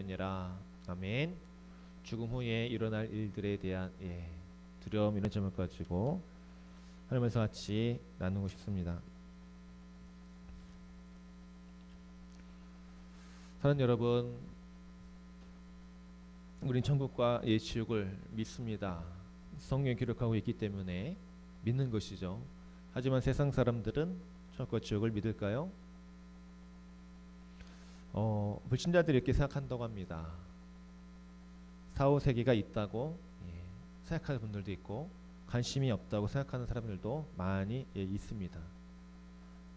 있느니라. 아멘. 죽음 후에 일어날 일들에 대한 두려움 이런 점을 가지고 하나님께서 같이 나누고 싶습니다. 사랑하는 여러분, 우린 천국과 지옥을 믿습니다. 성경에 기록하고 있기 때문에 믿는 것이죠. 하지만 세상 사람들은 천국과 지옥을 믿을까요? 불신자들이 이렇게 생각한다고 합니다. 사후세계가 있다고 생각하는 분들도 있고, 관심이 없다고 생각하는 사람들도 많이 있습니다.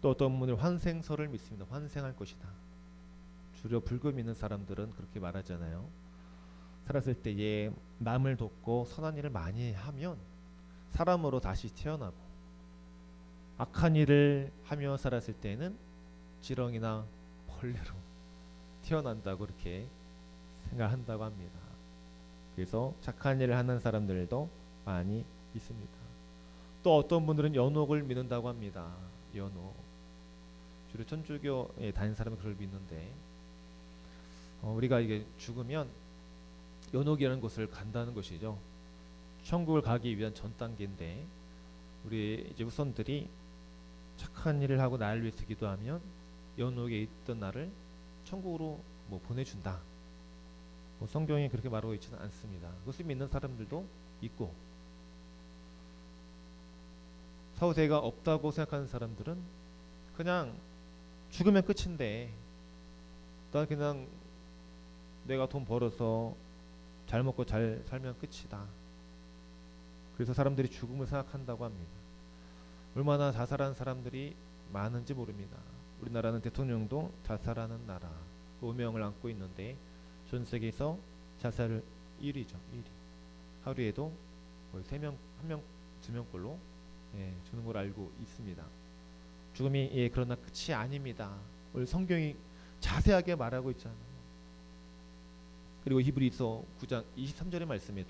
또 어떤 분들은 환생설을 믿습니다. 환생할 것이다. 주로 불교 믿는 사람들은 그렇게 말하잖아요. 살았을 때에 남을 돕고 선한 일을 많이 하면 사람으로 다시 태어나고, 악한 일을 하며 살았을 때는 지렁이나 벌레로 태어난다고 그렇게 생각한다고 합니다. 그래서 착한 일을 하는 사람들도 많이 있습니다. 또 어떤 분들은 연옥을 믿는다고 합니다. 연옥. 주로 천주교에 다니는 사람은 그걸 믿는데, 우리가 이게 죽으면 연옥이라는 곳을 간다는 것이죠. 천국을 가기 위한 전 단계인데, 우리 이제 후손들이 착한 일을 하고 나를 위해서 기도하면 연옥에 있던 나를 천국으로 보내준다. 성경이 그렇게 말하고 있지는 않습니다. 그것을 믿는 사람들도 있고, 사후세계가 없다고 생각하는 사람들은 그냥 죽으면 끝인데, 나 그냥 내가 돈 벌어서 잘 먹고 잘 살면 끝이다. 그래서 사람들이 죽음을 생각한다고 합니다. 얼마나 자살하는 사람들이 많은지 모릅니다. 우리나라는 대통령도 자살하는 나라, 오명을 안고 있는데 전 세계에서 자살을 1위죠. 1위. 하루에도 거의 3명, 1명, 2명꼴로 주는 걸 알고 있습니다. 죽음이 그러나 끝이 아닙니다. 오늘 성경이 자세하게 말하고 있잖아요. 그리고 히브리서 9장 23절의 말씀에도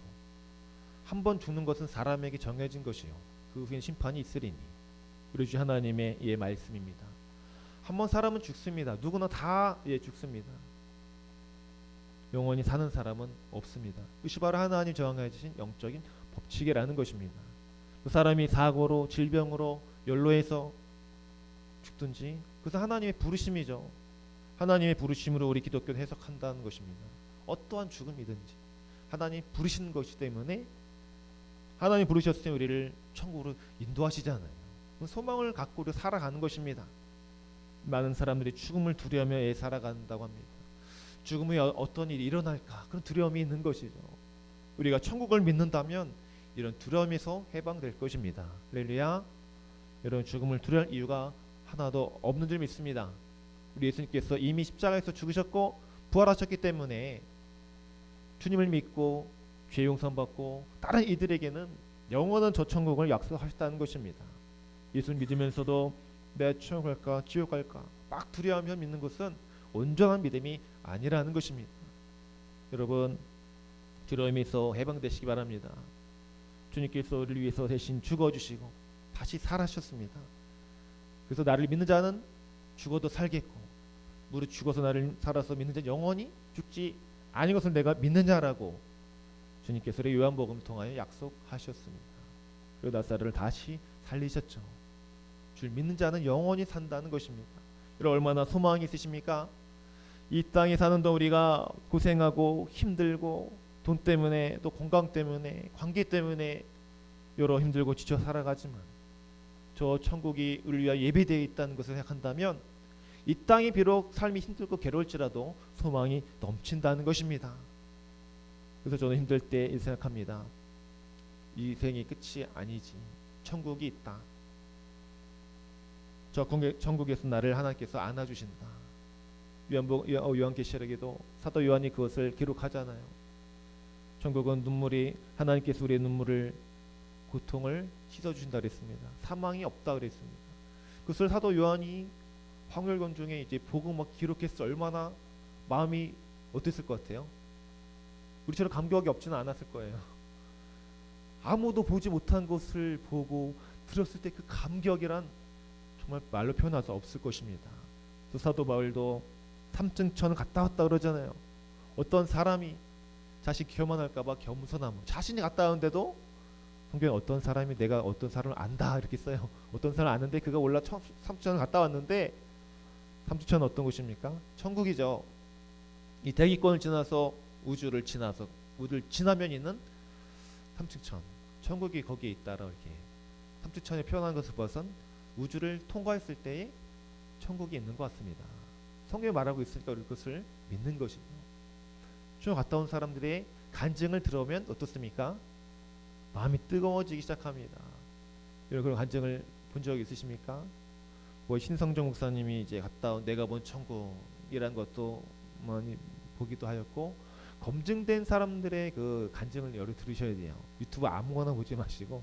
한 번 죽는 것은 사람에게 정해진 것이요 그 후엔 심판이 있으리니, 우리 주 하나님의 말씀입니다. 한 번 사람은 죽습니다. 누구나 다 죽습니다. 영원히 사는 사람은 없습니다. 이것이 바로 하나님 정하여 주신 영적인 법칙이라는 것입니다. 그 사람이 사고로, 질병으로, 연로해서 죽든지, 그것은 하나님의 부르심이죠. 하나님의 부르심으로 우리 기독교는 해석한다는 것입니다. 어떠한 죽음이든지 하나님이 부르신 것이기 때문에, 하나님이 부르셨으니 우리를 천국으로 인도하시잖아요. 소망을 갖고 우리가 살아가는 것입니다. 많은 사람들이 죽음을 두려워하며 살아간다고 합니다. 죽음 후에 어떤 일이 일어날까, 그런 두려움이 있는 것이죠. 우리가 천국을 믿는다면 이런 두려움에서 해방될 것입니다. 할렐루야. 여러분, 죽음을 두려워할 이유가 하나도 없는 줄 믿습니다. 우리 예수님께서 이미 십자가에서 죽으셨고 부활하셨기 때문에 주님을 믿고 죄 용서 받고 다른 이들에게는 영원한 저 천국을 약속하셨다는 것입니다. 예수를 믿으면서도 내 천국 갈까 지옥 갈까 막 두려워하며 믿는 것은 온전한 믿음이 아니라는 것입니다. 여러분, 두려움에서 해방되시기 바랍니다. 주님께서 우리를 위해서 대신 죽어주시고 다시 살아셨습니다. 그래서 나를 믿는 자는 죽어도 살겠고, 무릇 죽어서 나를 살아서 믿는 자는 영원히 죽지 아닌 것을 내가 믿느냐라고 주님께서 요한복음 통하여 약속하셨습니다. 그리고 나사로를 다시 살리셨죠. 주를 믿는 자는 영원히 산다는 것입니다. 여러분, 얼마나 소망이 있으십니까? 이 땅에 사는 동안 우리가 고생하고 힘들고 돈 때문에 또 건강 때문에 관계 때문에 여러 힘들고 지쳐 살아가지만, 저 천국이 우리를 위하여 예배되어 있다는 것을 생각한다면 이 땅이 비록 삶이 힘들고 괴로울지라도 소망이 넘친다는 것입니다. 그래서 저는 힘들 때 생각합니다. 이 생이 끝이 아니지, 천국이 있다. 저 천국에서 나를 하나님께서 안아주신다. 요한계시록에도 사도 요한이 그것을 기록하잖아요. 천국은 눈물이, 하나님께서 우리의 눈물을, 고통을 씻어주신다 그랬습니다. 사망이 없다 그랬습니다. 그것을 사도 요한이 황홀건중에 이제 보고 막 기록했어. 얼마나 마음이 어땠을 것 같아요? 우리처럼 감격이 없지는 않았을 거예요. 아무도 보지 못한 것을 보고 들었을 때 그 감격이란 정말 말로 표현할 수 없을 것입니다. 사도 바울도 삼층천을 갔다 왔다 그러잖아요. 어떤 사람이 자신 교만할까봐 겸손함. 자신이 갔다 오는데도 성경에 어떤 사람이 내가 어떤 사람을 안다 이렇게 써요. 어떤 사람 아는데 그가 올라 삼천을 갔다 왔는데 삼천은 어떤 곳입니까? 천국이죠. 이 대기권을 지나서 우주를 지나면 있는 삼층천, 천국이 거기에 있다라고 이렇게 삼층천에 표현한 것을 봐선 우주를 통과했을 때에 천국이 있는 것 같습니다. 성경이 말하고 있으니까 우리 그것을 믿는 것이죠. 저 갔다 온 사람들의 간증을 들어오면 어떻습니까? 마음이 뜨거워지기 시작합니다. 여러분 그런 간증을 본 적 있으십니까? 뭐 신성정 목사님이 이제 갔다 온 내가 본 천국이라는 것도 많이 보기도 하였고, 검증된 사람들의 그 간증을 여러 들으셔야 돼요. 유튜브 아무거나 보지 마시고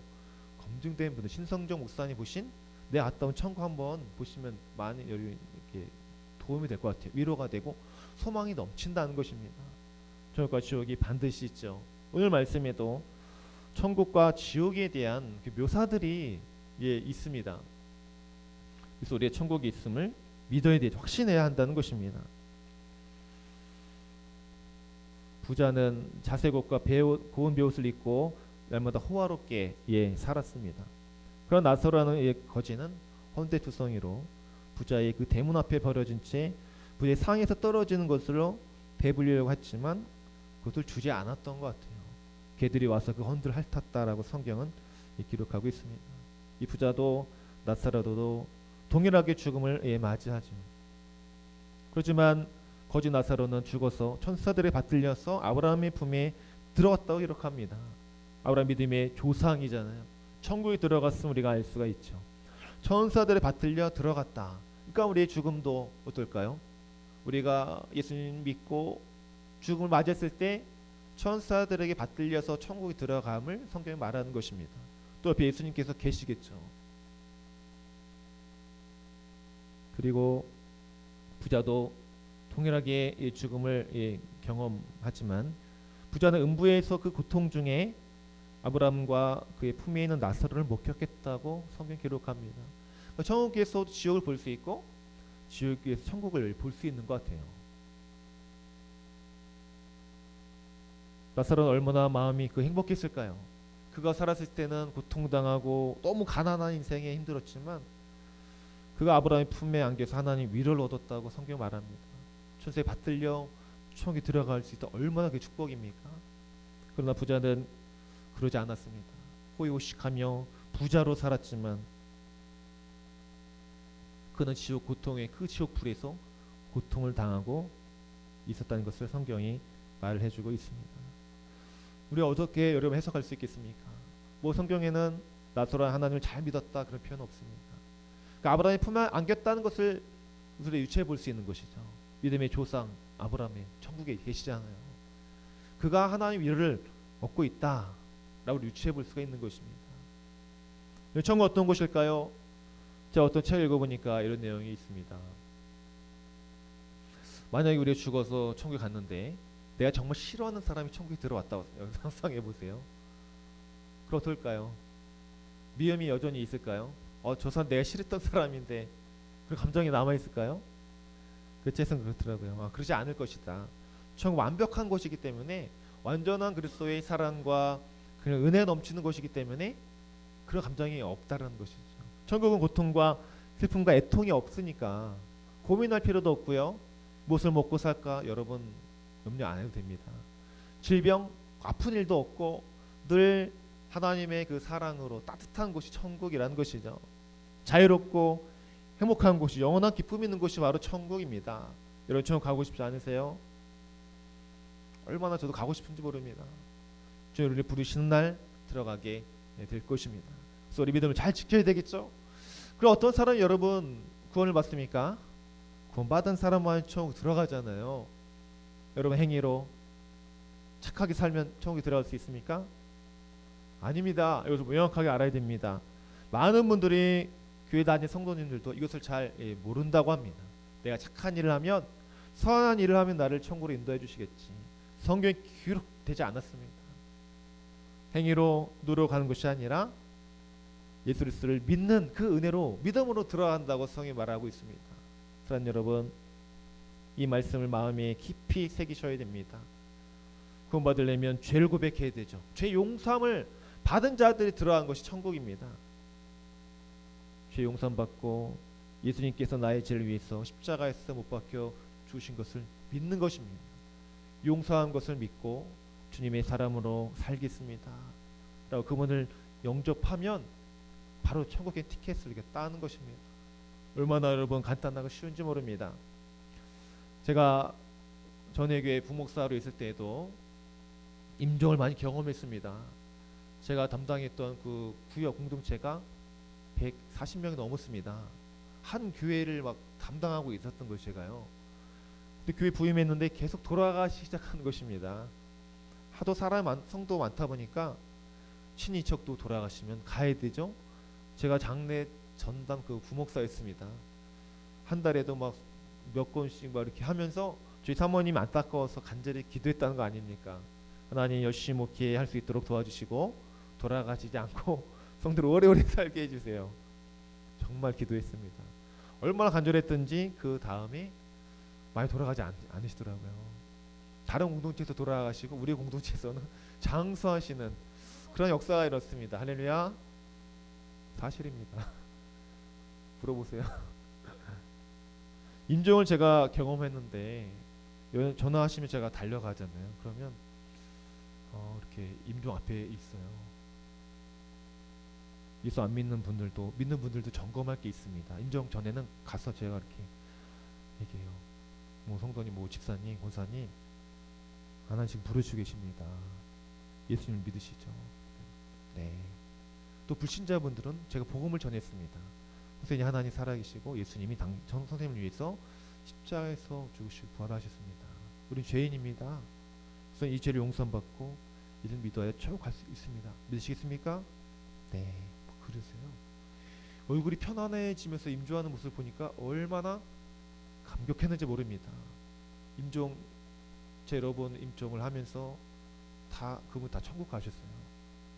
검증된 분들, 신성정 목사님 보신 내가 갔다 온 천국 한번 보시면 많이 이렇게 도움이 될 것 같아요. 위로가 되고 소망이 넘친다는 것입니다. 천국과 지옥이 반드시 있죠. 오늘 말씀에도 천국과 지옥에 대한 그 묘사들이 있습니다. 그래서 우리의 천국이 있음을 믿어야 되죠. 확신해야 한다는 것입니다. 부자는 자색 옷과 고운 베옷을 입고 날마다 호화롭게 살았습니다. 그러나 나사로라는 거지는 헌데투성이로 부자의 그 대문 앞에 버려진 채 부자의 상에서 떨어지는 것으로 배불리려고 했지만 그것을 주지 않았던 것 같아요. 개들이 와서 그 헌들을 핥았다라고 성경은 기록하고 있습니다. 이 부자도 나사로도 동일하게 죽음을 맞이하죠. 그렇지만 거지 나사로는 죽어서 천사들에 받들려서 아브라함의 품에 들어갔다고 기록합니다. 아브라함 믿음의 조상이잖아요. 천국에 들어갔으면 우리가 알 수가 있죠. 천사들에 받들려 들어갔다. 그러니까 우리의 죽음도 어떨까요? 우리가 예수님 믿고 죽음을 맞이했을 때 천사들에게 받들려서 천국에 들어감을 성경이 말하는 것입니다. 또 옆에 예수님께서 계시겠죠. 그리고 부자도 동일하게 죽음을 경험하지만 부자는 음부에서 그 고통 중에 아브라함과 그의 품에 있는 나사로를 목격했다고 성경 기록합니다. 그러니까 천국에서 지옥을 볼 수 있고 지옥에서 천국을 볼 수 있는 것 같아요. 나사로는 얼마나 마음이 행복했을까요? 그가 살았을 때는 고통당하고 너무 가난한 인생에 힘들었지만 그가 아브라함의 품에 안겨서 하나님 위로를 얻었다고 성경 말합니다. 천사에 받들려 천국에 들어갈 수 있다. 얼마나 그 축복입니까? 그러나 부자는 그러지 않았습니다. 호의호식하며 부자로 살았지만 그는 지옥 고통의 그 지옥 불에서 고통을 당하고 있었다는 것을 성경이 말을 해주고 있습니다. 우리가 어떻게 여러분 해석할 수 있겠습니까? 뭐 성경에는 나사로는 하나님을 잘 믿었다 그런 표현은 없습니다. 그러니까 아브라함의 품에 안겼다는 것을 우리가 유추해 볼 수 있는 것이죠. 믿음의 조상 아브라함이 천국에 계시잖아요. 그가 하나님 위로를 얻고 있다라고 유추해 볼 수가 있는 것입니다. 천국 어떤 곳일까요? 제가 어떤 책을 읽어보니까 이런 내용이 있습니다. 만약에 우리가 죽어서 천국에 갔는데 내가 정말 싫어하는 사람이 천국에 들어왔다고 상상해 보세요. 그럼 어떨까요? 미움이 여전히 있을까요? 저 사람 내가 싫었던 사람인데 그런 감정이 남아 있을까요? 그 책은 그렇더라고요. 그러지 않을 것이다. 천국 완벽한 곳이기 때문에 완전한 그리스도의 사랑과 그냥 은혜 넘치는 곳이기 때문에 그런 감정이 없다라는 것이죠. 천국은 고통과 슬픔과 애통이 없으니까 고민할 필요도 없고요. 무엇을 먹고 살까 여러분 염려 안 해도 됩니다. 질병, 아픈 일도 없고 늘 하나님의 그 사랑으로 따뜻한 곳이 천국이라는 것이죠. 자유롭고 행복한 곳이 영원한 기쁨이 있는 곳이 바로 천국입니다. 여러분 천국 가고 싶지 않으세요? 얼마나 저도 가고 싶은지 모릅니다. 주님 우리를 부르시는 날 들어가게 될 것입니다. 그래서 우리 믿음을 잘 지켜야 되겠죠. 그럼 어떤 사람이 여러분 구원을 받습니까? 구원받은 사람만 천국 들어가잖아요. 여러분 행위로 착하게 살면 천국에 들어갈 수 있습니까? 아닙니다. 이것을 명확하게 알아야 됩니다. 많은 분들이 교회 다니는 성도님들도 이것을 잘 모른다고 합니다. 내가 착한 일을 하면 선한 일을 하면 나를 천국으로 인도해 주시겠지. 성경에 기록되지 않았습니다. 행위로 노력하는 것이 아니라 예수 그리스도를 믿는 그 은혜로 믿음으로 들어간다고 성경이 말하고 있습니다. 사랑하는 여러분, 이 말씀을 마음에 깊이 새기셔야 됩니다. 구원받으려면 죄를 고백해야 되죠. 죄 용서함을 받은 자들이 들어간 것이 천국입니다. 죄 용서함 받고 예수님께서 나의 죄를 위해서 십자가에서 못 박혀 주신 것을 믿는 것입니다. 용서한 것을 믿고 주님의 사람으로 살겠습니다 라고 그분을 영접하면 바로 천국의 티켓을 이렇게 따는 것입니다. 얼마나 여러분 간단하고 쉬운지 모릅니다. 제가 전회교회 부목사로 있을 때에도 임종을 많이 경험했습니다. 제가 담당했던 그 구역 공동체가 140명이 넘었습니다. 한 교회를 막 담당하고 있었던 것이 제가요. 근데 교회 부임했는데 계속 돌아가기 시작하는 것입니다. 하도 성도 많다 보니까 친인척도 돌아가시면 가야 되죠. 제가 장례 전담 그 부목사였습니다. 한 달에도 막 몇 건씩 막 이렇게 하면서 저희 사모님 안타까워서 간절히 기도했다는 거 아닙니까? 하나님 열심히 목회할 수 있도록 도와주시고 돌아가시지 않고 성도를 오래오래 살게 해주세요. 정말 기도했습니다. 얼마나 간절했던지 그 다음에 많이 돌아가지 않으시더라고요. 다른 공동체에서 돌아가시고 우리 공동체에서는 장수하시는 그런 역사가 일었습니다. 할렐루야. 사실입니다. 물어보세요. 임종을 제가 경험했는데 전화하시면 제가 달려가잖아요. 그러면 이렇게 임종 앞에 있어요. 예수 안 믿는 분들도 믿는 분들도 점검할 게 있습니다. 임종 전에는 가서 제가 이렇게 얘기해요. 뭐 성도님, 뭐 집사님, 권사님, 하나님 지금 부르시고 계십니다. 예수님을 믿으시죠? 네. 또 불신자분들은 제가 복음을 전했습니다. 선생님 하나님 살아계시고 예수님이 선생님을 위해서 십자가에서 죽으시고 부활하셨습니다. 우린 죄인입니다. 그래서 이 죄를 용서받고 이를 믿어야 쭉 갈 수 있습니다. 믿으시겠습니까? 네. 그러세요. 얼굴이 편안해지면서 임종하는 모습을 보니까 얼마나 감격했는지 모릅니다. 제 여러분 임종을 하면서 그분 다 천국 가셨어요.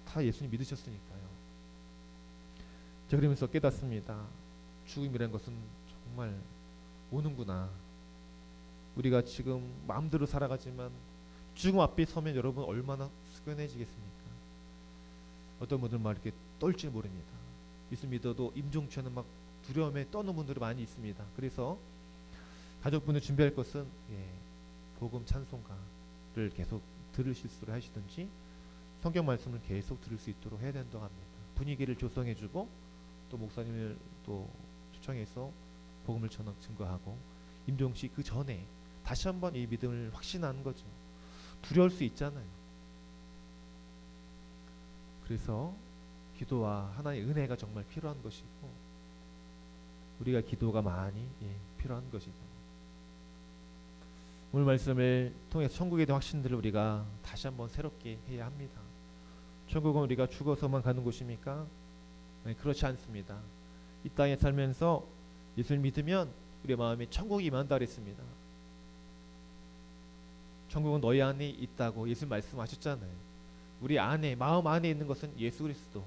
다 예수님 믿으셨으니까요. 제가 그러면서 깨닫습니다. 죽음이라는 것은 정말 오는구나. 우리가 지금 마음대로 살아가지만 죽음 앞에 서면 여러분 얼마나 숙연해지겠습니까? 어떤 분들은 막 이렇게 떨지 모릅니다. 예수 믿어도 임종치에는 막 두려움에 떠는 분들이 많이 있습니다. 그래서 가족분들 준비할 것은 복음 찬송가를 계속 들으실 수 하시든지 성경 말씀을 계속 들을 수 있도록 해야 된다고 합니다. 분위기를 조성해주고 또 목사님을 또 초청해서 복음을 증거하고 임종시 그 전에 다시 한번 이 믿음을 확신하는 거죠. 두려울 수 있잖아요. 그래서 기도와 하나의 은혜가 정말 필요한 것이고 우리가 기도가 많이 필요한 것이죠. 오늘 말씀을 통해서 천국에 대한 확신들을 우리가 다시 한번 새롭게 해야 합니다. 천국은 우리가 죽어서만 가는 곳입니까? 네, 그렇지 않습니다. 이 땅에 살면서 예수를 믿으면 우리 마음에 천국이 임한다 그랬습니다. 천국은 너희 안에 있다고 예수 말씀하셨잖아요. 우리 안에 마음 안에 있는 것은 예수 그리스도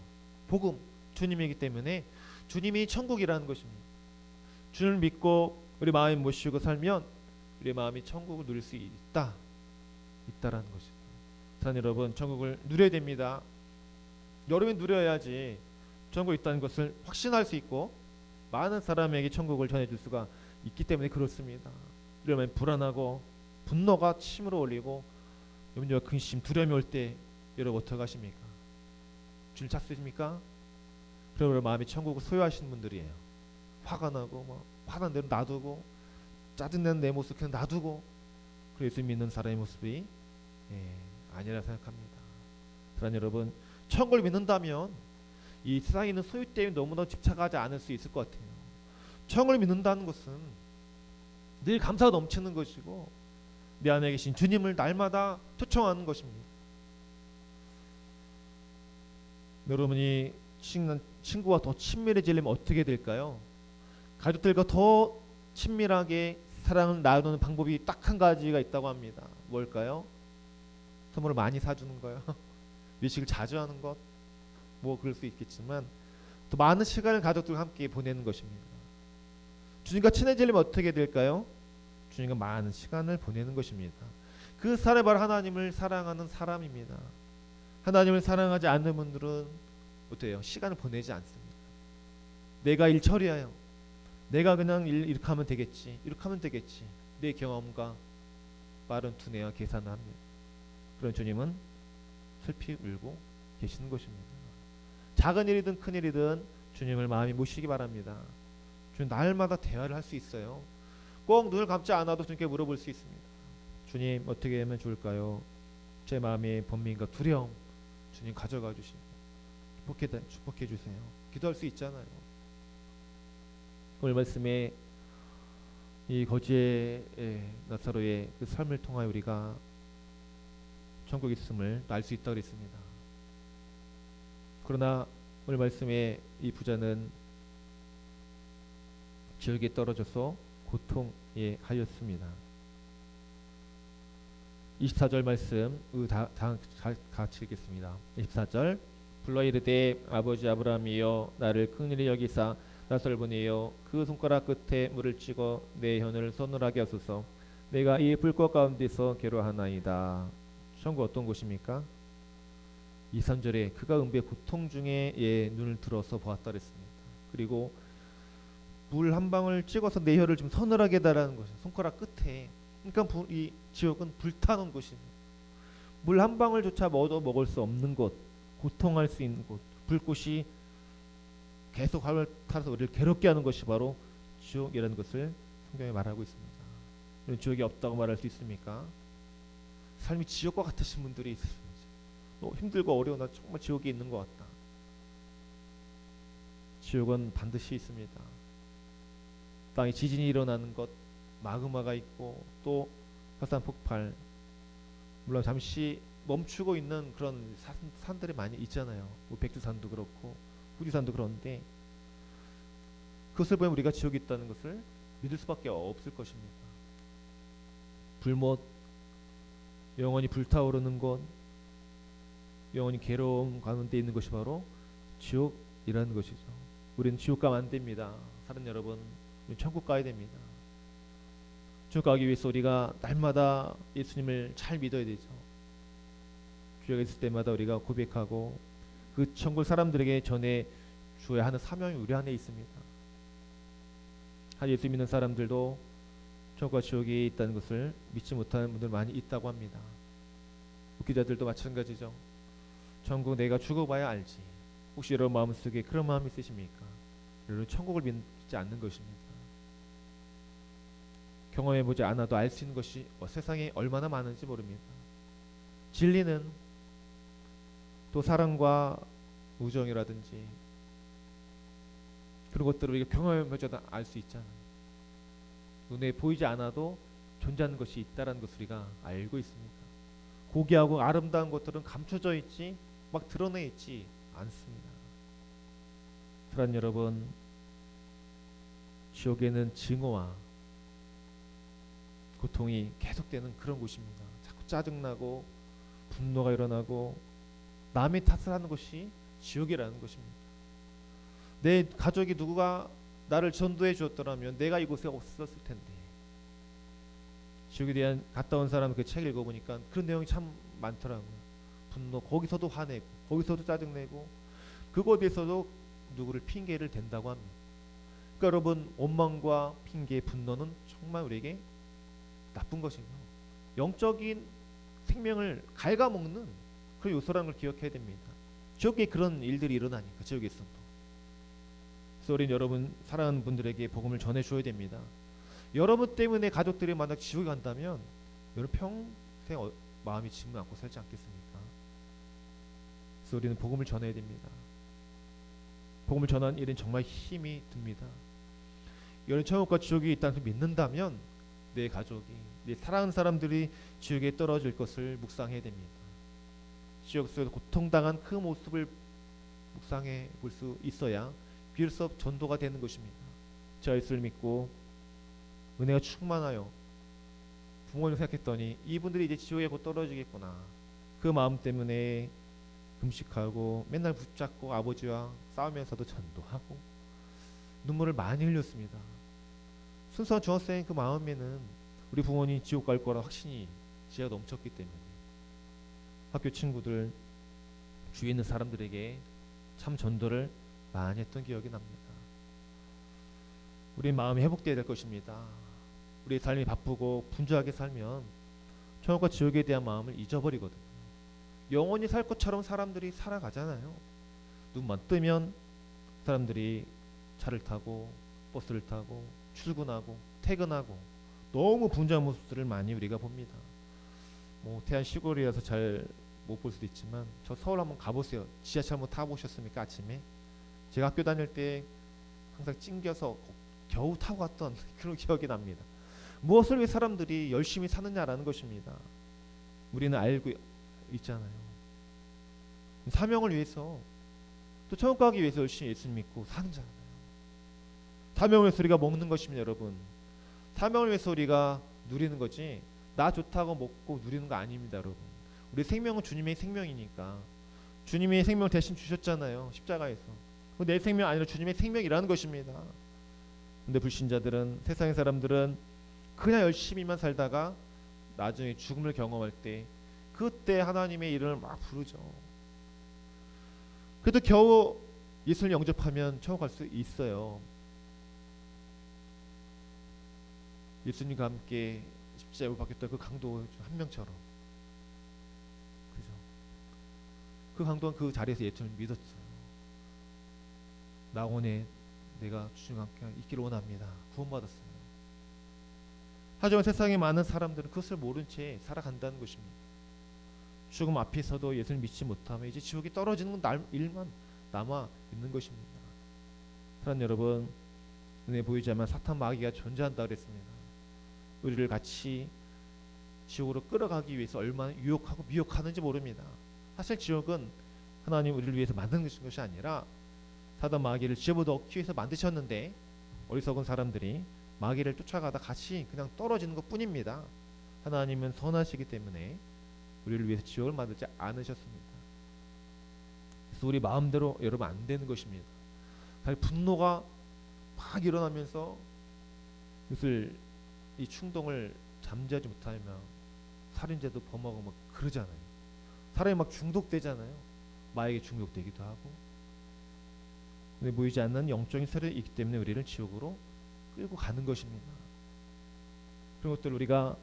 복음 주님이기 때문에 주님이 천국이라는 것입니다. 주님을 믿고 우리 마음에 모시고 살면 우리 마음이 천국을 누릴 수 있다라는 것이죠. 사랑하는 여러분, 천국을 누려야 됩니다. 여러분이 누려야지 천국에 있다는 것을 확신할 수 있고 많은 사람에게 천국을 전해줄 수가 있기 때문에 그렇습니다. 이러면 불안하고 분노가 침으로 올리고 염려와 근심, 두려움이 올 때 여러분 어떻게 하십니까? 주를 찾습니까? 그러면 마음이 천국을 소유하시는 분들이에요. 화가 나고 뭐 화난 대로 놔두고 짜증내는 내 모습 그냥 놔두고 그래서 믿는 사람의 모습이 아니라 생각합니다. 사랑하는 여러분, 천국을 믿는다면 이 세상에 있는 소유 때문에 너무나 집착하지 않을 수 있을 것 같아요. 천국을 믿는다는 것은 늘 감사가 넘치는 것이고 내 안에 계신 주님을 날마다 초청하는 것입니다. 여러분이 친구와 더 친밀해지려면 어떻게 될까요? 가족들과 더 친밀하게 사랑을 나누는 방법이 딱 한 가지가 있다고 합니다. 뭘까요? 선물을 많이 사주는 거요. 외식을 자주 하는 것, 뭐 그럴 수 있겠지만 더 많은 시간을 가족들과 함께 보내는 것입니다. 주님과 친해지려면 어떻게 될까요? 주님과 많은 시간을 보내는 것입니다. 그 사람이 바로 하나님을 사랑하는 사람입니다. 하나님을 사랑하지 않는 분들은 어때요? 시간을 보내지 않습니다. 내가 일 처리해요. 내가 그냥 이렇게 하면 되겠지. 이렇게 하면 되겠지. 내 경험과 빠른 두뇌와 계산을 합니다. 그런 주님은 슬피 울고 계시는 것입니다. 작은 일이든 큰 일이든 주님을 마음이 모시기 바랍니다. 주님 날마다 대화를 할 수 있어요. 꼭 눈을 감지 않아도 주님께 물어볼 수 있습니다. 주님 어떻게 하면 좋을까요? 제 마음의 번민과 두려움 주님 가져가 주시고 축복해 주세요. 기도할 수 있잖아요. 오늘 말씀에 이 거지의 나사로의 그 삶을 통하여 우리가 천국에 있음을 알 수 있다고 그랬습니다. 그러나 오늘 말씀에 이 부자는 지옥에 떨어져서 고통에 하였습니다. 24절 말씀 같이 읽겠습니다. 24절 불러 이르되 아버지 아브라함이여 나를 긍휼히 여기사 나사로를 보내어 그 손가락 끝에 물을 찍어 내 혀를 서늘하게 하소서. 내가 이 불꽃 가운데서 괴로하나이다. 천국 어떤 곳입니까? 23절에 그가 음부의 고통 중에 눈을 들어서 보았다 그랬습니다. 그리고 물 한 방울 찍어서 내 혀를 좀 서늘하게 달라는 것이죠. 손가락 끝에. 그러니까 이 지옥은 불타는 곳입니다. 물 한 방울조차 먹을 수 없는 곳, 고통할 수 있는 곳, 불꽃이 계속 활활 타서 우리를 괴롭게 하는 것이 바로 지옥이라는 것을 성경에 말하고 있습니다. 이런 지옥이 없다고 말할 수 있습니까? 삶이 지옥과 같으신 분들이 있으십니다. 힘들고 어려워 나 정말 지옥에 있는 것 같다. 지옥은 반드시 있습니다. 땅에 지진이 일어나는 것, 마그마가 있고 또 화산 폭발, 물론 잠시 멈추고 있는 그런 산들이 많이 있잖아요. 뭐 백두산도 그렇고 후지산도 그런데 그것을 보면 우리가 지옥이 있다는 것을 믿을 수밖에 없을 것입니다. 불못, 영원히 불타오르는 곳, 영원히 괴로움 가운데 있는 것이 바로 지옥이라는 것이죠. 우리는 지옥 가면 안 됩니다. 사랑 여러분, 천국 가야 됩니다. 천국 가기 위해서 우리가 날마다 예수님을 잘 믿어야 되죠. 주역에 있을 때마다 우리가 고백하고 그 천국 사람들에게 전해 주어야 하는 사명이 우리 안에 있습니다. 한 예수 믿는 사람들도 천국과 지옥이 있다는 것을 믿지 못하는 분들 많이 있다고 합니다. 목회자들도 마찬가지죠. 천국 내가 죽어봐야 알지. 혹시 여러분 마음속에 그런 마음이 있으십니까? 여러분 천국을 믿지 않는 것입니다. 경험해보지 않아도 알 수 있는 것이 세상에 얼마나 많은지 모릅니다. 진리는 또 사랑과 우정이라든지 그런 것들을 우리가 경험해보지 알 수 있잖아요. 눈에 보이지 않아도 존재하는 것이 있다는 것을 우리가 알고 있습니다. 고귀하고 아름다운 것들은 감춰져 있지 막 드러내 있지 않습니다. 사랑하는 여러분, 지옥에는 증오와 고통이 계속되는 그런 곳입니다. 자꾸 짜증나고 분노가 일어나고 남의 탓을 하는 것이 지옥이라는 것입니다. 내 가족이 누구가 나를 전도해 주었더라면 내가 이곳에 없었을 텐데. 지옥에 대한 갔다 온 사람 그 책 읽어보니까 그런 내용이 참 많더라고요. 분노, 거기서도 화내고 거기서도 짜증내고 그곳에서도 누구를 핑계를 댄다고 합니다. 그러니까 여러분, 원망과 핑계, 분노는 정말 우리에게 나쁜 것이며 영적인 생명을 갉아먹는 그런 요소라는 걸 기억해야 됩니다. 지옥에 그런 일들이 일어나니까 지옥에서도. 그래서 우린 여러분 사랑하는 분들에게 복음을 전해줘야 됩니다. 여러분 때문에 가족들이 만약 지옥에 간다면 여러분 평생 마음이 짐을 안고 살지 않겠습니까? 그래서 우리는 복음을 전해야 됩니다. 복음을 전하는 일은 정말 힘이 듭니다. 여러분 천국과 지옥이 있다는 것을 믿는다면 내 가족이, 내 사랑하는 사람들이 지옥에 떨어질 것을 묵상해야 됩니다. 지옥 속에서 고통당한 그 모습을 묵상해 볼 수 있어야 비로소 전도가 되는 것입니다. 제가 예수를 믿고 은혜가 충만하여 부모님 생각했더니 이분들이 이제 지옥에 곧 떨어지겠구나. 그 마음 때문에 금식하고 맨날 붙잡고 아버지와 싸우면서도 전도하고 눈물을 많이 흘렸습니다. 순수한 중학생 그 마음에는 우리 부모님 지옥 갈 거라 확신이 지혜가 넘쳤기 때문에 학교 친구들 주위에 있는 사람들에게 참 전도를 많이 했던 기억이 납니다. 우리 마음이 회복되어야 될 것입니다. 우리의 삶이 바쁘고 분주하게 살면 천국과 지옥에 대한 마음을 잊어버리거든요. 영원히 살 것처럼 사람들이 살아가잖아요. 눈만 뜨면 사람들이 차를 타고 버스를 타고 출근하고 퇴근하고 너무 분주한 모습들을 많이 우리가 봅니다. 뭐 태안 시골이라서 잘 못 볼 수도 있지만 저 서울 한번 가보세요. 지하철 한번 타보셨습니까? 아침에 제가 학교 다닐 때 항상 찡겨서 겨우 타고 갔던 그런 기억이 납니다. 무엇을 위해 사람들이 열심히 사느냐라는 것입니다. 우리는 알고 있잖아요. 사명을 위해서 또 천국 가기 위해서 열심히 예수 믿고 사는 자잖아요. 사명을 위해서 우리가 먹는 것입니다, 여러분. 사명을 위해서 우리가 누리는 거지 나 좋다고 먹고 누리는 거 아닙니다, 여러분. 우리 생명은 주님의 생명이니까 주님이 생명을 대신 주셨잖아요, 십자가에서. 내 생명 아니라 주님의 생명이라는 것입니다. 근데 불신자들은, 세상의 사람들은 그냥 열심히만 살다가 나중에 죽음을 경험할 때 그때 하나님의 이름을 막 부르죠. 그래도 겨우 예수를 영접하면 천국 갈 수 있어요. 예수님과 함께 십자가에 못 박혔던 그 강도 한 명처럼, 그죠? 그 강도는 그 자리에서 예수님을 믿었어요. 낙원에 내가 주님과 함께 있기를 원합니다. 구원받았어요. 하지만 세상에 많은 사람들은 그것을 모른 채 살아간다는 것입니다. 죽음 앞에서도 예수를 믿지 못하면 이제 지옥에 떨어지는 일만 남아 있는 것입니다. 사랑하는 여러분, 눈에 보이지 않는 사탄 마귀가 존재한다 그랬습니다. 우리를 같이 지옥으로 끌어가기 위해서 얼마나 유혹하고 미혹하는지 모릅니다. 사실 지옥은 하나님 우리를 위해서 만든 것이 아니라 사단 마귀를 지옥으로 얻기 위해서 만드셨는데 어리석은 사람들이 마귀를 쫓아가다 같이 그냥 떨어지는 것 뿐입니다. 하나님은 선하시기 때문에 우리를 위해서 지옥을 만들지 않으셨습니다. 그래서 우리 마음대로 여러분 안 되는 것입니다. 분노가 막 일어나면서 그것을 이 충동을 잠재하지 못하면 살인죄도 범하고 막 그러잖아요. 사람이 막 중독되잖아요. 마약에 중독되기도 하고. 근데 보이지 않는 영적인 세력이 있기 때문에 우리를 지옥으로 끌고 가는 것입니다. 그런 것들 우리가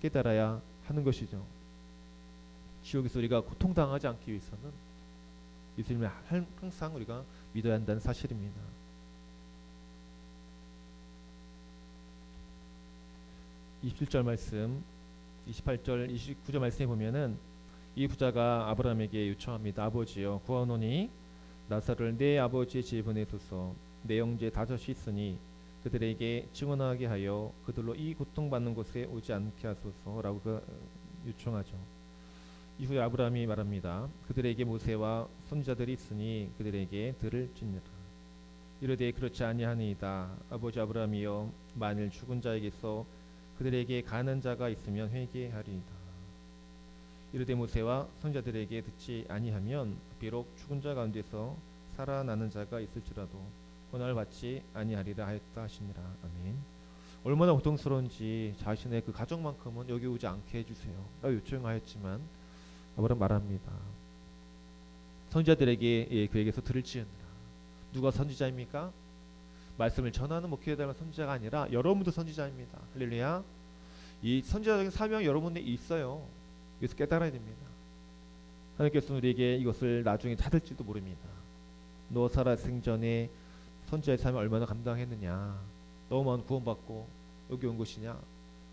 깨달아야 하는 것이죠. 지옥에서 우리가 고통당하지 않기 위해서는 예수님을 항상 우리가 믿어야 한다는 사실입니다. 27절 말씀, 28절, 29절 말씀에 보면은 이 부자가 아브라함에게 요청합니다. 아버지여, 구하노니 나사로를 내 아버지의 집에 보내소서. 내 형제 5이 있으니 그들에게 증언하게 하여 그들로 이 고통받는 곳에 오지 않게 하소서라고 요청하죠. 이후에 아브라함이 말합니다. 그들에게 모세와 선지자들이 있으니 그들에게 들을지니라. 이르되 그렇지 아니하니이다. 아버지 아브라함이여, 만일 죽은 자에게서 그들에게 가는 자가 있으면 회개하리이다. 이르되 모세와 선지자들에게 듣지 아니하면 비록 죽은 자 가운데서 살아나는 자가 있을지라도 고난을 받지 아니하리라 하였다 하시니라. 아멘. 얼마나 고통스러운지 자신의 그 가족만큼은 여기 오지 않게 해주세요 라고 요청하였지만 아브라함 말합니다. 선지자들에게 그에게서 들을지언니라. 누가 선지자입니까? 말씀을 전하는 목회자가 선지자가 아니라 여러분도 선지자입니다. 할렐루야. 이 선지자적인 사명이 여러분에 있어요. 그래서 깨달아야 됩니다. 하나님께서는 우리에게 이것을 나중에 찾을지도 모릅니다. 너 살아생 전에 선지자의 삶을 얼마나 감당했느냐, 너만 구원받고 여기 온 것이냐,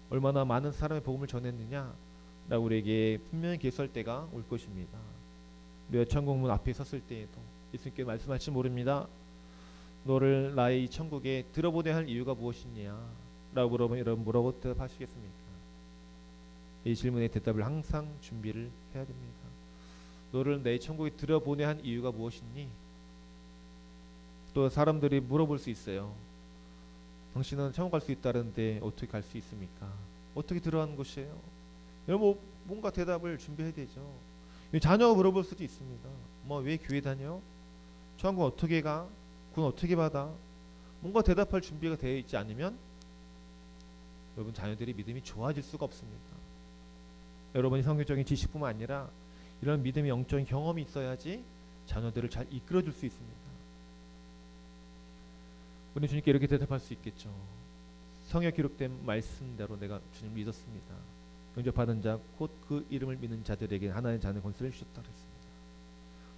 얼마나 많은 사람의 복음을 전했느냐 라고 우리에게 분명히 계수할 때가 올 것입니다. 우리가 천국문 앞에 섰을 때에도 예수님께 말씀할지 모릅니다. 너를 나의 이 천국에 들어보내야 할 이유가 무엇이냐 라고 물어보면 여러분 뭐라고 대답하시겠습니까? 이 질문의 대답을 항상 준비를 해야 됩니다. 너를 내 천국에 들어보내야 한 이유가 무엇이니? 또 사람들이 물어볼 수 있어요. 당신은 천국 갈 수 있다는데 어떻게 갈 수 있습니까? 어떻게 들어가는 것이에요? 여러분 뭔가 대답을 준비해야 되죠. 자녀가 물어볼 수도 있습니다. 엄마 왜 교회 다녀? 천국 어떻게 가? 군 어떻게 받아? 뭔가 대답할 준비가 되어 있지 않으면 여러분 자녀들이 믿음이 좋아질 수가 없습니다. 여러분이 성경적인 지식뿐만 아니라 이런 믿음의 영적인 경험이 있어야지 자녀들을 잘 이끌어줄 수 있습니다. 우리 주님께 이렇게 대답할 수 있겠죠. 성경에 기록된 말씀대로 내가 주님 믿었습니다. 영접받은 자 곧 그 이름을 믿는 자들에게 하나님의 자녀 권세를 주셨다 그랬습니다.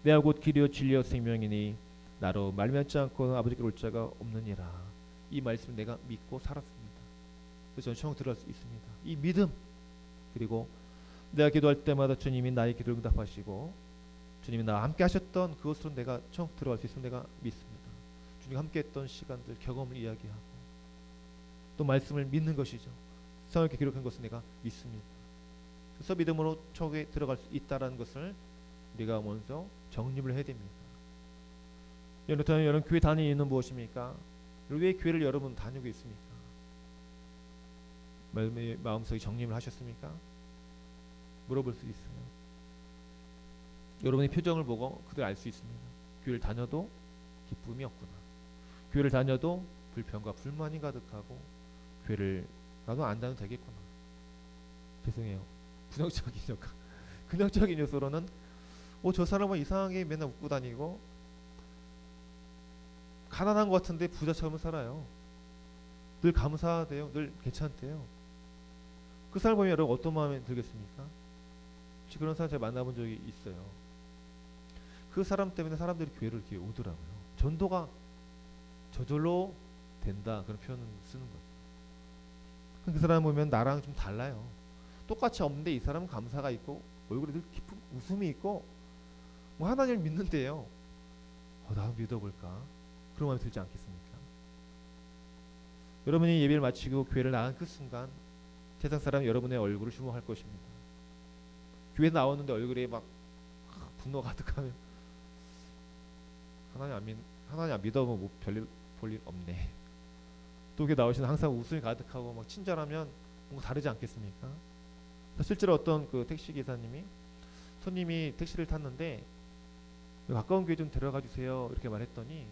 내가 곧 길이요 진리요 생명이니 나로 말미암지 않고는 아버지께 올 자가 없느니라. 이 말씀을 내가 믿고 살았습니다. 그래서 저는 천국 들어갈 수 있습니다. 이 믿음, 그리고 내가 기도할 때마다 주님이 나의 기도를 응답하시고 주님이 나와 함께 하셨던 그것으로 내가 천국 들어갈 수 있음을 내가 믿습니다. 주님과 함께 했던 시간들, 경험을 이야기하고 또 말씀을 믿는 것이죠. 성경에 기록한 것을 내가 믿습니다. 그래서 믿음으로 천국에 들어갈 수 있다라는 것을 우리가 먼저 정립을 해야 됩니다. 여러분 교회 다니는 이유는 무엇입니까? 왜 교회를 여러분 다니고 있습니까? 마음속에 정립을 하셨습니까? 물어볼 수 있어요. 여러분의 표정을 보고 그들 알 수 있습니다. 교회를 다녀도 기쁨이 없구나. 교회를 다녀도 불평과 불만이 가득하고 교회를 나도 안 다녀도 되겠구나. 죄송해요. 근영적인 요소로는 저 사람은 이상하게 맨날 웃고 다니고 가난한 것 같은데 부자처럼 살아요. 늘 감사하대요. 늘 괜찮대요. 그 사람 보면 여러분 어떤 마음이 들겠습니까? 혹시 그런 사람 제가 만나본 적이 있어요. 그 사람 때문에 사람들이 교회를 이렇게 오더라고요. 전도가 저절로 된다, 그런 표현을 쓰는 거죠. 그 사람 보면 나랑 좀 달라요. 똑같이 없는데 이 사람은 감사가 있고 얼굴에 늘 깊은 웃음이 있고 뭐 하나님을 믿는데요. 나도 믿어볼까? 그런 마음이 들지 않겠습니까? 여러분이 예배를 마치고 교회를 나간 그 순간 세상 사람이 여러분의 얼굴을 주목할 것입니다. 교회 나오는데 얼굴에 막 분노가 가득하면 하나님 안 믿어보면 뭐 별일 볼 일 없네. 또 교회 나오시는 항상 웃음이 가득하고 막 친절하면 뭔가 다르지 않겠습니까? 실제로 어떤 그 택시 기사님이 손님이 택시를 탔는데 가까운 교회 좀 데려가 주세요 이렇게 말했더니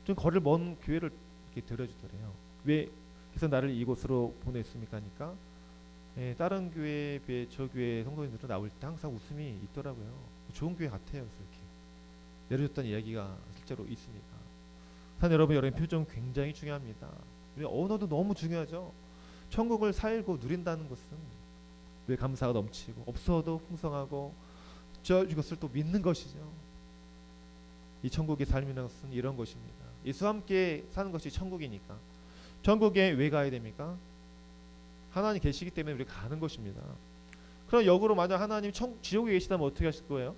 좀 거리를 먼 교회를 이렇게 데려주더래요. 왜 그래서 나를 이곳으로 보냈습니까? 하니까 다른 교회에 비해 저 교회 성도님들은 나올 때 항상 웃음이 있더라고요. 좋은 교회 같아요. 그래서 이렇게 내려줬다는 이야기가 실제로 있습니다. 여러분, 여러분의 표정 굉장히 중요합니다. 우리 언어도 너무 중요하죠. 천국을 살고 누린다는 것은 늘 감사가 넘치고 없어도 풍성하고 이것을 또 믿는 것이죠. 이 천국의 삶이라는 것은 이런 것입니다. 예수와 함께 사는 것이 천국이니까. 천국에 왜 가야 됩니까? 하나님 계시기 때문에 우리가 가는 것입니다. 그럼 역으로 만약 하나님 지옥에 계시다면 어떻게 하실 거예요?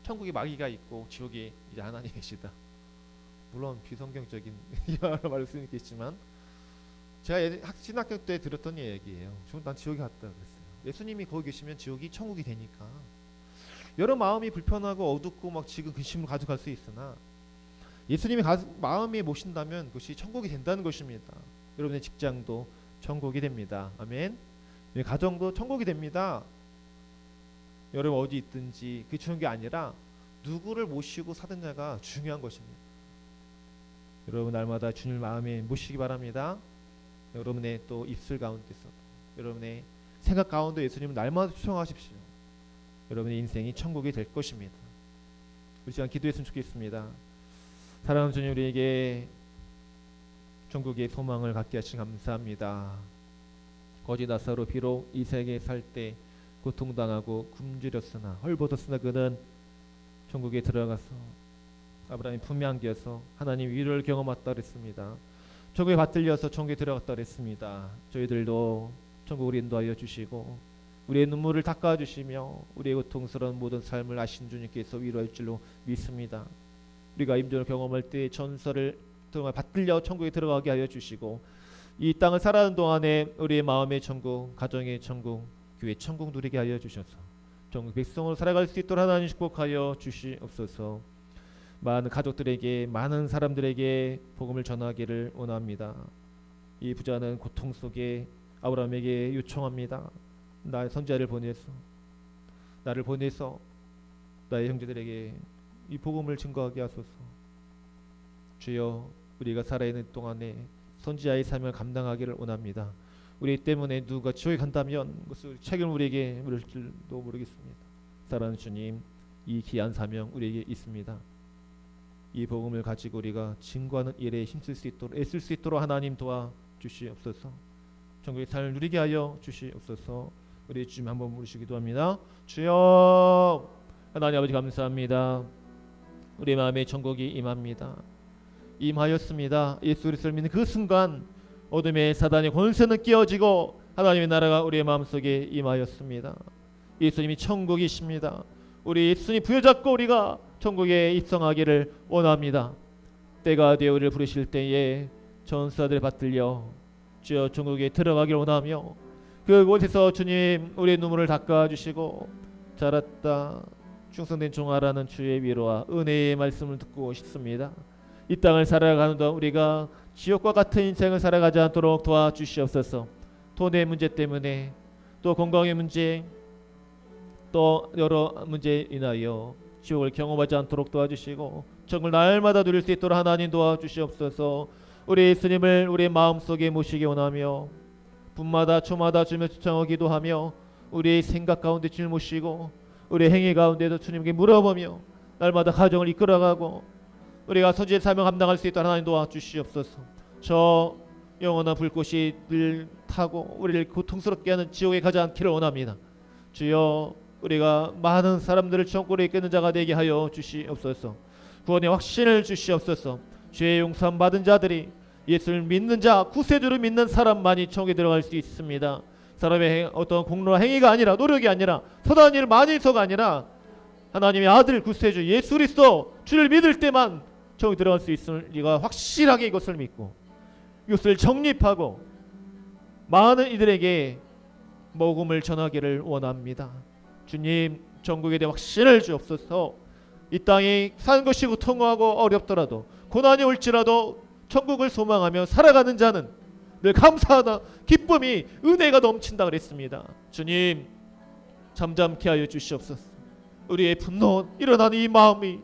천국에 마귀가 있고 지옥에 이제 하나님 계시다. 물론 비성경적인 여러 말씀이 있겠지만 제가 신학교 때 들었던 얘기예요. 난 지옥에 갔다 그랬어요. 예수님이 거기 계시면 지옥이 천국이 되니까. 여러 마음이 불편하고 어둡고 막 지금 근심을 가져갈 수 있으나 예수님이 마음에 모신다면 그것이 천국이 된다는 것입니다. 여러분의 직장도 천국이 됩니다. 아멘. 가정도 천국이 됩니다. 여러분 어디 있든지 그게 중요한 게 아니라 누구를 모시고 사느냐가 중요한 것입니다. 여러분 날마다 주님 마음에 모시기 바랍니다. 여러분의 또 입술 가운데서 여러분의 생각 가운데 예수님을 날마다 초청하십시오. 여러분의 인생이 천국이 될 것입니다. 우리 시간 기도했으면 좋겠습니다. 사랑하는 주님, 우리에게 천국의 소망을 갖게 하신 감사합니다. 거지 나사로 비록 이 세계에 살 때 고통당하고 굶주렸으나 헐벗었으나 그는 천국에 들어가서 아브라함이 품에 안겨서 하나님 위로를 경험했다 그랬습니다. 천국에 받들려서 천국에 들어갔다 그랬습니다. 저희들도 천국을 인도하여 주시고 우리의 눈물을 닦아주시며 우리의 고통스러운 모든 삶을 아신 주님께서 위로할 줄로 믿습니다. 우리가 임종을 경험할 때 전설을 통해 받들려 천국에 들어가게 하여 주시고 이 땅을 살아가는 동안에 우리의 마음의 천국, 가정의 천국, 교회 천국 누리게 하여 주셔서 천국 백성으로 살아갈 수 있도록 하나님 축복하여 주시옵소서. 많은 가족들에게 많은 사람들에게 복음을 전하기를 원합니다. 이 부자는 고통 속에 아브라함에게 요청합니다. 나의 선지자를 보내서 나를 보내서 나의 형제들에게 이 복음을 증거하게 하소서. 주여, 우리가 살아있는 동안에 선지자의 삶을 감당하기를 원합니다. 우리 때문에 누가 지옥에 간다면 그것을 책임을 우리에게 물을지도 모르겠습니다. 사랑하는 주님, 이 귀한 사명 우리에게 있습니다. 이 복음을 가지고 우리가 증거하는 일에 힘쓸 수 있도록 애쓸 수 있도록 하나님 도와주시옵소서. 천국의 삶을 누리게 하여 주시옵소서. 우리 주님 한번 부르시기도 합니다. 주여, 하나님 아버지 감사합니다. 우리 마음에 천국이 임합니다. 임하였습니다. 예수 그리스도를 믿는 그 순간 어둠의 사단의 권세는 깨어지고 하나님의 나라가 우리의 마음속에 임하였습니다. 예수님이 천국이십니다. 우리 예수님 부여잡고 우리가 천국에 입성하기를 원합니다. 때가 되어 우리를 부르실 때에 전사들을 받들려 주여 천국에 들어가기를 원하며 그곳에서 주님 우리의 눈물을 닦아주시고 잘했다 충성된 종아라는 주의 위로와 은혜의 말씀을 듣고 싶습니다. 이 땅을 살아가는 동안 우리가 지옥과 같은 인생을 살아가지 않도록 도와주시옵소서. 돈의 문제 때문에 또 건강의 문제 또 여러 문제에 인하여 지옥을 경험하지 않도록 도와주시고 천국을 날마다 누릴 수 있도록 하나님 도와주시옵소서. 우리 예수님을 우리의 마음속에 모시기 원하며 분마다 초마다 주님을 초청하고 기도하며 우리의 생각 가운데 주님을 모시고 우리의 행위 가운데도 주님께 물어보며 날마다 가정을 이끌어가고 우리가 선지의 사명 감당할 수 있도록 하나님 도와주시옵소서. 저 영원한 불꽃이 늘 타고 우리를 고통스럽게 하는 지옥에 가지 않기를 원합니다. 주여 우리가 많은 사람들을 천국으로 이끄는 자가 되게 하여 주시옵소서. 구원의 확신을 주시옵소서. 죄의 용서함 받은 자들이 예수를 믿는 자 구세주를 믿는 사람만이 천국에 들어갈 수 있습니다. 사람의 어떤 공로나 행위가 아니라 노력이 아니라 선한 일 많이 해서가 아니라 하나님의 아들 구세주 예수 그리스도 주를 믿을 때만 천국에 들어갈 수 있을 리가 확실하게 이것을 믿고 이것을 정립하고 많은 이들에게 복음을 전하기를 원합니다. 주님 천국에 대한 확신을 주옵소서. 이 땅이 사는 것이 고통하고 어렵더라도 고난이 올지라도 천국을 소망하며 살아가는 자는 늘 감사하다 기쁨이 은혜가 넘친다 그랬습니다. 주님 잠잠케 하여 주시옵소서. 우리의 분노 일어나는 이 마음이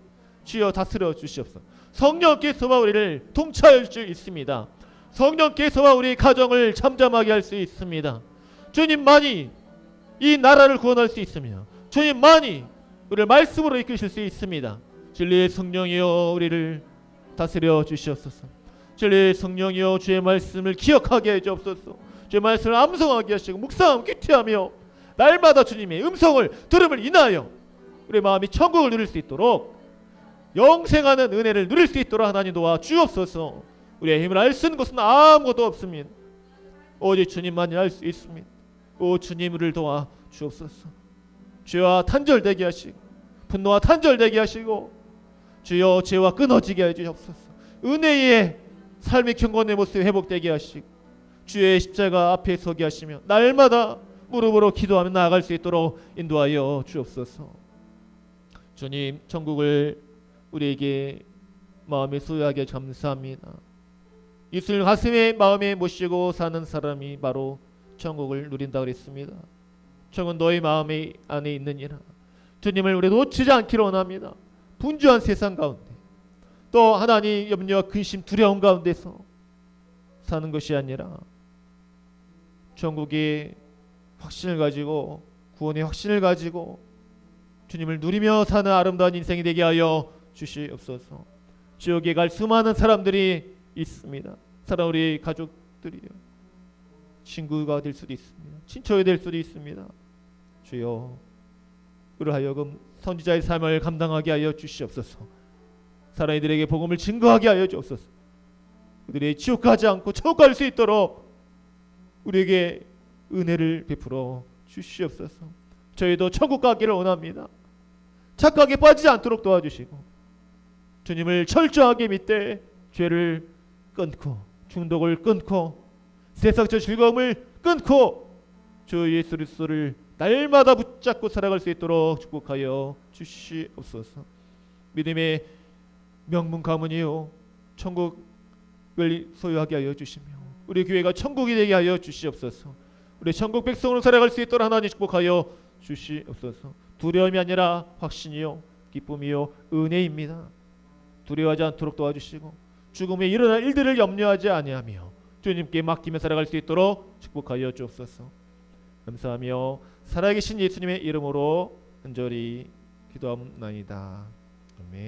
주여 다스려 주시옵소서. 성령께서만 우리를 통치할 수 있습니다. 성령께서만 우리 가정을 잠잠하게 할 수 있습니다. 주님만이 이 나라를 구원할 수 있으며 주님만이 우리를 말씀으로 이끄실 수 있습니다. 진리의 성령이여 우리를 다스려 주시옵소서. 진리의 성령이여 주의 말씀을 기억하게 해 주옵소서. 주의 말씀을 암송하게 하시고 묵상하며 큐티하며 날마다 주님의 음성을 들음을 인하여 우리의 마음이 천국을 누릴 수 있도록 영생하는 은혜를 누릴 수 있도록 하나님 도와 주옵소서. 우리의 힘을 알 수 있는 것은 아무것도 없습니다. 오직 주님만이 알 수 있습니다. 오 주님 우리를 도와 주옵소서. 죄와 단절되게 하시고 분노와 단절되게 하시고 주여 죄와 끊어지게 해주옵소서. 은혜의 삶의 경건의 모습이 회복되게 하시고 주의 십자가 앞에 서게 하시며 날마다 무릎으로 기도하며 나아갈 수 있도록 인도하여 주옵소서. 주님 천국을 우리에게 마음에 소유하게 감사합니다. 예수를 가슴에 마음에 모시고 사는 사람이 바로 천국을 누린다 그랬습니다. 천국은 너희 마음에 안에 있느니라. 주님을 우리 놓치지 않기를 원합니다. 분주한 세상 가운데 또 하나님 염려와 근심 두려움 가운데서 사는 것이 아니라 천국의 확신을 가지고 구원의 확신을 가지고 주님을 누리며 사는 아름다운 인생이 되게 하여 주시옵소서. 지옥에 갈 수많은 사람들이 있습니다. 사랑 우리 가족들이요 친구가 될 수도 있습니다. 친척이 될 수도 있습니다. 주여 그를 하여금 선지자의 삶을 감당하게 하여 주시옵소서. 사람들에게 복음을 증거하게 하여 주옵소서. 그들이 지옥 가지 않고 천국 갈 수 있도록 우리에게 은혜를 베풀어 주시옵소서. 저희도 천국 가기를 원합니다. 착각에 빠지지 않도록 도와주시고 주님을 철저하게 믿되 죄를 끊고 중독을 끊고 세상적 즐거움을 끊고 주 예수 그리스도를 날마다 붙잡고 살아갈 수 있도록 축복하여 주시옵소서. 믿음의 명문 가문이요 천국을 소유하게 하여 주시며 우리 교회가 천국이 되게 하여 주시옵소서. 우리 천국 백성으로 살아갈 수 있도록 하나님 축복하여 주시옵소서. 두려움이 아니라 확신이요 기쁨이요 은혜입니다. 두려워하지 않도록 도와주시고 죽음에 일어날 일들을 염려하지 아니하며 주님께 맡기며 살아갈 수 있도록 축복하여 주옵소서. 감사하며 살아계신 예수님의 이름으로 간절히 기도하옵나이다. 아멘.